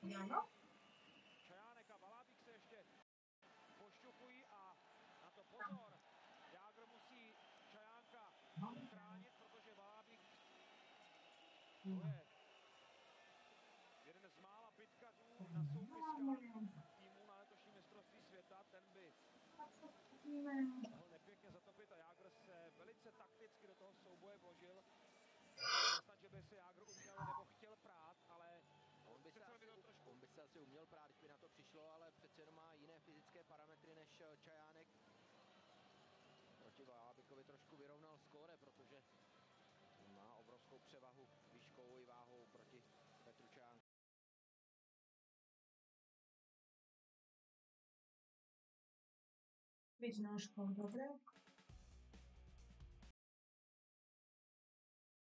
Jano? Čajánek a Valábík se ještě pošťuchují a na to pozor. Jágr musí Čajánka chránit, protože Valábík to je jeden z mála bitkařů na soupiskách týmů na letošním mistrovství světa. Ten by mohl nepěkně zatopit a Jágr se velice takticky do toho souboje vložil. Snad, že by se Jágr uměl nebo chtěl prát, ale on by se asi uměl prát, když by na to přišlo, ale přece jenom má jiné fyzické parametry než Čajánek. Proti Valábíkovi trošku vyrovnal skóre, protože má obrovskou převahu výškou i váhou proti Petru Čajánkovi. Byť nožkou, dobre?